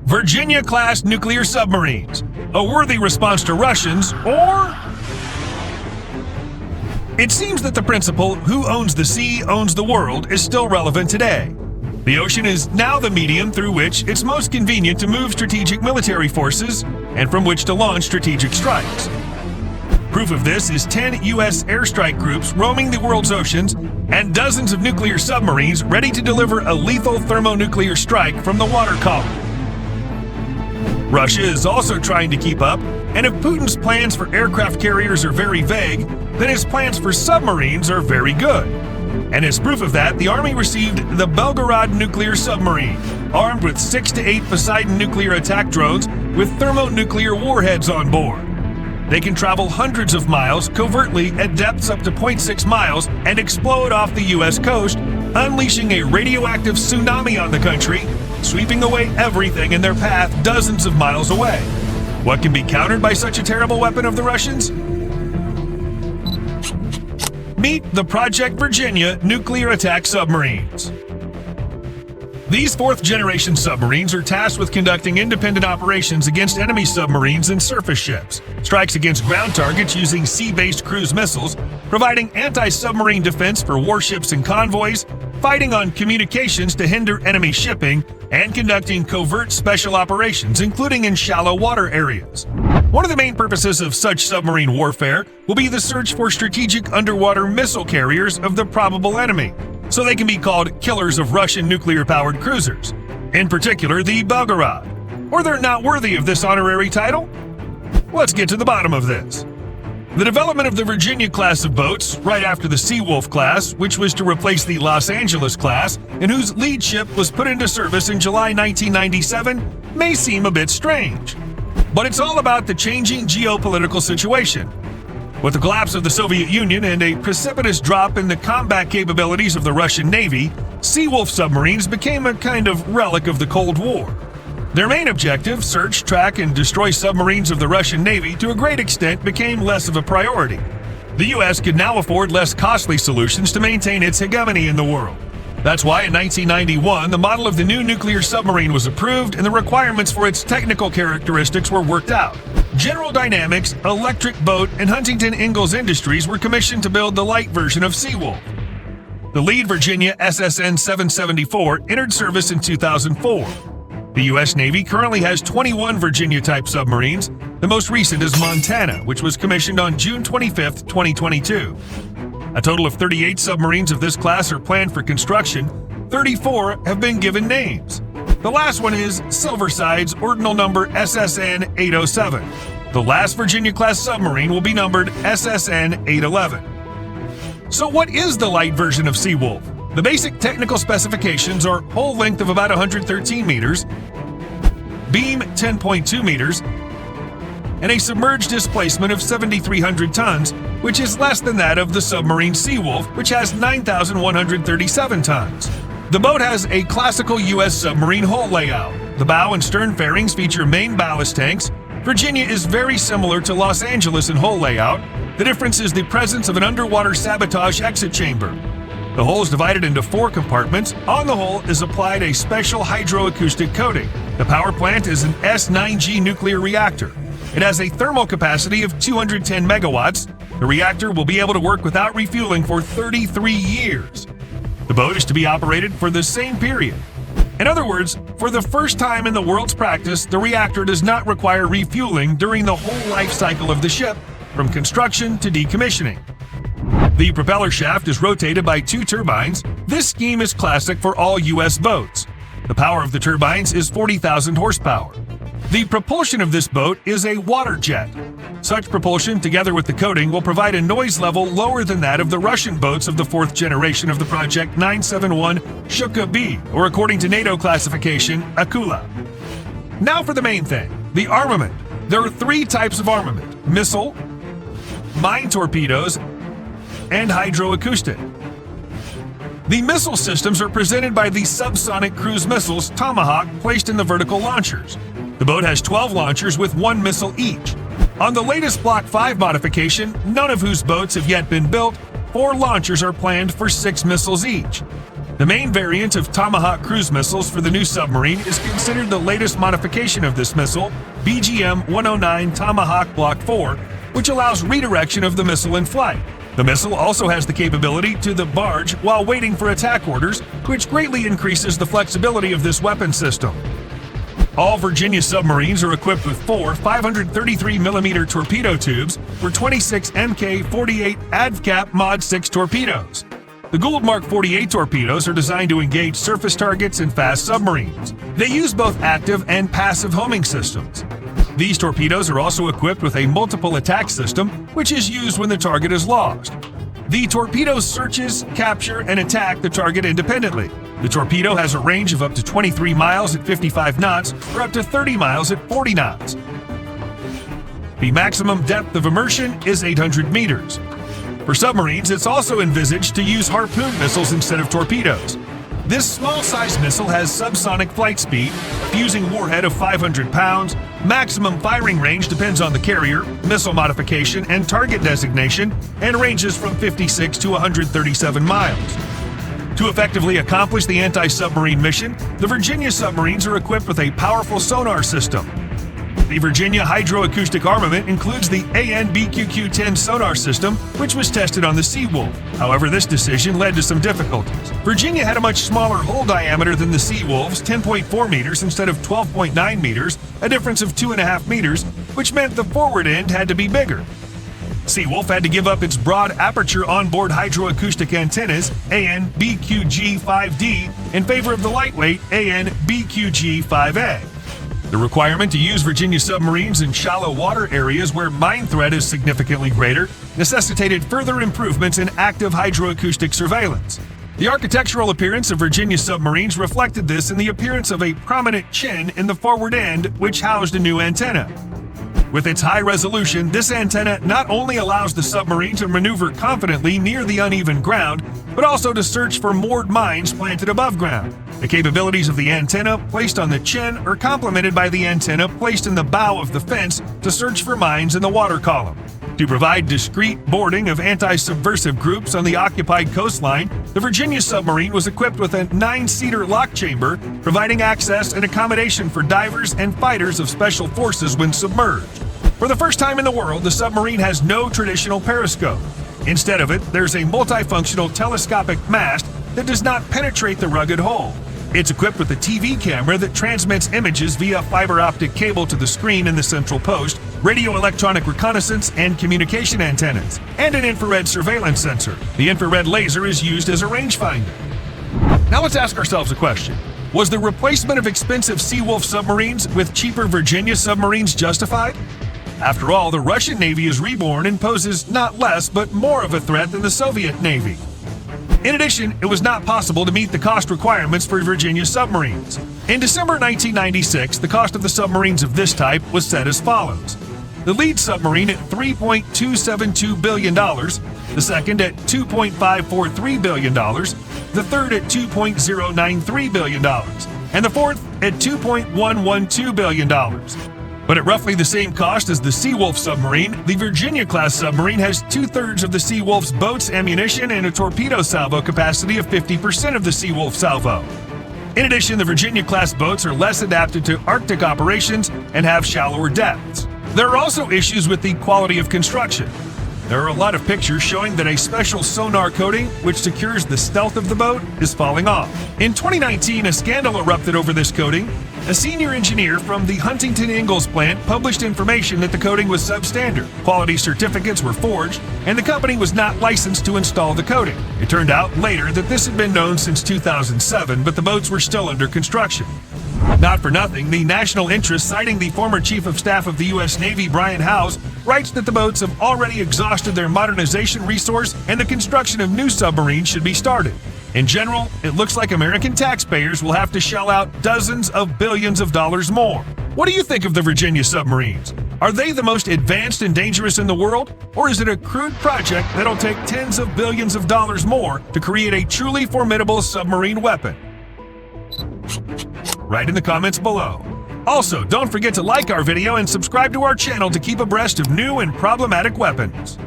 Virginia-class nuclear submarines, a worthy response to Russians, or... It seems that the principle, who owns the sea owns the world, is still relevant today. The ocean is now the medium through which it's most convenient to move strategic military forces and from which to launch strategic strikes. Proof of this is 10 U.S. airstrike groups roaming the world's oceans and dozens of nuclear submarines ready to deliver a lethal thermonuclear strike from the water column. Russia is also trying to keep up, and if Putin's plans for aircraft carriers are very vague, then his plans for submarines are very good. And as proof of that, the Army received the Belgorod nuclear submarine, armed with 6 to 8 Poseidon nuclear attack drones with thermonuclear warheads on board. They can travel hundreds of miles covertly at depths up to 0.6 miles and explode off the U.S. coast, unleashing a radioactive tsunami on the country, sweeping away everything in their path dozens of miles away. What can be countered by such a terrible weapon of the Russians? Meet the Project Virginia nuclear attack submarines. These fourth-generation submarines are tasked with conducting independent operations against enemy submarines and surface ships, strikes against ground targets using sea-based cruise missiles, providing anti-submarine defense for warships and convoys, fighting on communications to hinder enemy shipping, and conducting covert special operations, including in shallow water areas. One of the main purposes of such submarine warfare will be the search for strategic underwater missile carriers of the probable enemy, so they can be called killers of Russian nuclear-powered cruisers, in particular the Belgorod. Or they're not worthy of this honorary title? Let's get to the bottom of this. The development of the Virginia class of boats, right after the Seawolf class, which was to replace the Los Angeles class, and whose lead ship was put into service in July 1997, may seem a bit strange. But it's all about the changing geopolitical situation. With the collapse of the Soviet Union and a precipitous drop in the combat capabilities of the Russian Navy, Seawolf submarines became a kind of relic of the Cold War. Their main objective, search, track, and destroy submarines of the Russian Navy, to a great extent became less of a priority. The U.S. could now afford less costly solutions to maintain its hegemony in the world. That's why in 1991, the model of the new nuclear submarine was approved and the requirements for its technical characteristics were worked out. General Dynamics, Electric Boat, and Huntington Ingalls Industries were commissioned to build the light version of Seawolf. The lead Virginia SSN-774 entered service in 2004. The U.S. Navy currently has 21 Virginia-type submarines. The most recent is Montana, which was commissioned on June 25, 2022. A total of 38 submarines of this class are planned for construction. 34 have been given names. The last one is Silversides, ordinal number SSN-807. The last Virginia-class submarine will be numbered SSN-811. So what is the light version of Seawolf? The basic technical specifications are hull length of about 113 meters, beam 10.2 meters, and a submerged displacement of 7,300 tons, which is less than that of the submarine Seawolf, which has 9,137 tons. The boat has a classical U.S. submarine hull layout. The bow and stern fairings feature main ballast tanks. Virginia is very similar to Los Angeles in hull layout. The difference is the presence of an underwater sabotage exit chamber. The hull is divided into 4 compartments. On the hull is applied a special hydroacoustic coating. The power plant is an S9G nuclear reactor. It has a thermal capacity of 210 megawatts. The reactor will be able to work without refueling for 33 years. The boat is to be operated for the same period. In other words, for the first time in the world's practice, the reactor does not require refueling during the whole life cycle of the ship, from construction to decommissioning. The propeller shaft is rotated by 2 turbines. This scheme is classic for all U.S. boats. The power of the turbines is 40,000 horsepower. The propulsion of this boat is a water jet. Such propulsion, together with the coating, will provide a noise level lower than that of the Russian boats of the 4th generation of the Project 971 Shuka-B, or according to NATO classification, Akula. Now for the main thing, the armament. There are 3 types of armament: missile, mine torpedoes, and hydroacoustic. The missile systems are presented by the subsonic cruise missiles Tomahawk placed in the vertical launchers. The boat has 12 launchers with 1 missile each. On the latest Block 5 modification, none of whose boats have yet been built, 4 launchers are planned for 6 missiles each. The main variant of Tomahawk cruise missiles for the new submarine is considered the latest modification of this missile, BGM-109 Tomahawk Block 4, which allows redirection of the missile in flight. The missile also has the capability to the barge while waiting for attack orders, which greatly increases the flexibility of this weapon system. All Virginia submarines are equipped with 4 533mm torpedo tubes for 26 Mk48 ADVCAP Mod 6 torpedoes. The Gould Mark 48 torpedoes are designed to engage surface targets and fast submarines. They use both active and passive homing systems. These torpedoes are also equipped with a multiple attack system, which is used when the target is lost. The torpedo searches, capture, and attack the target independently. The torpedo has a range of up to 23 miles at 55 knots or up to 30 miles at 40 knots. The maximum depth of immersion is 800 meters. For submarines, it's also envisaged to use harpoon missiles instead of torpedoes. This small-sized missile has subsonic flight speed, fusing warhead of 500 pounds. Maximum firing range depends on the carrier, missile modification, and target designation, and ranges from 56 to 137 miles. To effectively accomplish the anti-submarine mission, the Virginia submarines are equipped with a powerful sonar system. The Virginia hydroacoustic armament includes the AN-BQQ-10 sonar system, which was tested on the Seawolf. However, this decision led to some difficulties. Virginia had a much smaller hull diameter than the Seawolf's, 10.4 meters instead of 12.9 meters, a difference of 2.5 meters, which meant the forward end had to be bigger. Seawolf had to give up its broad aperture onboard hydroacoustic antennas, AN-BQG-5D, in favor of the lightweight AN-BQG-5A. The requirement to use Virginia submarines in shallow water areas where mine threat is significantly greater necessitated further improvements in active hydroacoustic surveillance. The architectural appearance of Virginia submarines reflected this in the appearance of a prominent chin in the forward end, which housed a new antenna. With its high resolution, this antenna not only allows the submarine to maneuver confidently near the uneven ground, but also to search for moored mines planted above ground. The capabilities of the antenna placed on the chin are complemented by the antenna placed in the bow of the fence to search for mines in the water column. To provide discreet boarding of anti-subversive groups on the occupied coastline, the Virginia submarine was equipped with a 9-seater lock chamber, providing access and accommodation for divers and fighters of special forces when submerged. For the first time in the world, the submarine has no traditional periscope. Instead of it, there's a multifunctional telescopic mast that does not penetrate the rugged hull. It's equipped with a TV camera that transmits images via fiber optic cable to the screen in the central post, radio electronic reconnaissance and communication antennas, and an infrared surveillance sensor. The infrared laser is used as a rangefinder. Now let's ask ourselves a question. Was the replacement of expensive Seawolf submarines with cheaper Virginia submarines justified? After all, the Russian Navy is reborn and poses not less but more of a threat than the Soviet Navy. In addition, it was not possible to meet the cost requirements for Virginia submarines. In December 1996, the cost of the submarines of this type was set as follows. The lead submarine at $3.272 billion, the second at $2.543 billion, the third at $2.093 billion, and the fourth at $2.112 billion. But at roughly the same cost as the Seawolf submarine, the Virginia-class submarine has 2/3 of the Seawolf's boats, ammunition, and a torpedo salvo capacity of 50% of the Seawolf salvo. In addition, the Virginia-class boats are less adapted to Arctic operations and have shallower depths. There are also issues with the quality of construction. There are a lot of pictures showing that a special sonar coating, which secures the stealth of the boat, is falling off. In 2019, a scandal erupted over this coating. A senior engineer from the Huntington Ingalls plant published information that the coating was substandard. Quality certificates were forged, and the company was not licensed to install the coating. It turned out later that this had been known since 2007, but the boats were still under construction. Not for nothing, the national interest, citing the former Chief of Staff of the U.S. Navy, Brian Howes, writes that the boats have already exhausted their modernization resource and the construction of new submarines should be started. In general, it looks like American taxpayers will have to shell out dozens of billions of dollars more. What do you think of the Virginia submarines? Are they the most advanced and dangerous in the world? Or is it a crude project that'll take tens of billions of dollars more to create a truly formidable submarine weapon? Write in the comments below. Also, don't forget to like our video and subscribe to our channel to keep abreast of new and problematic weapons.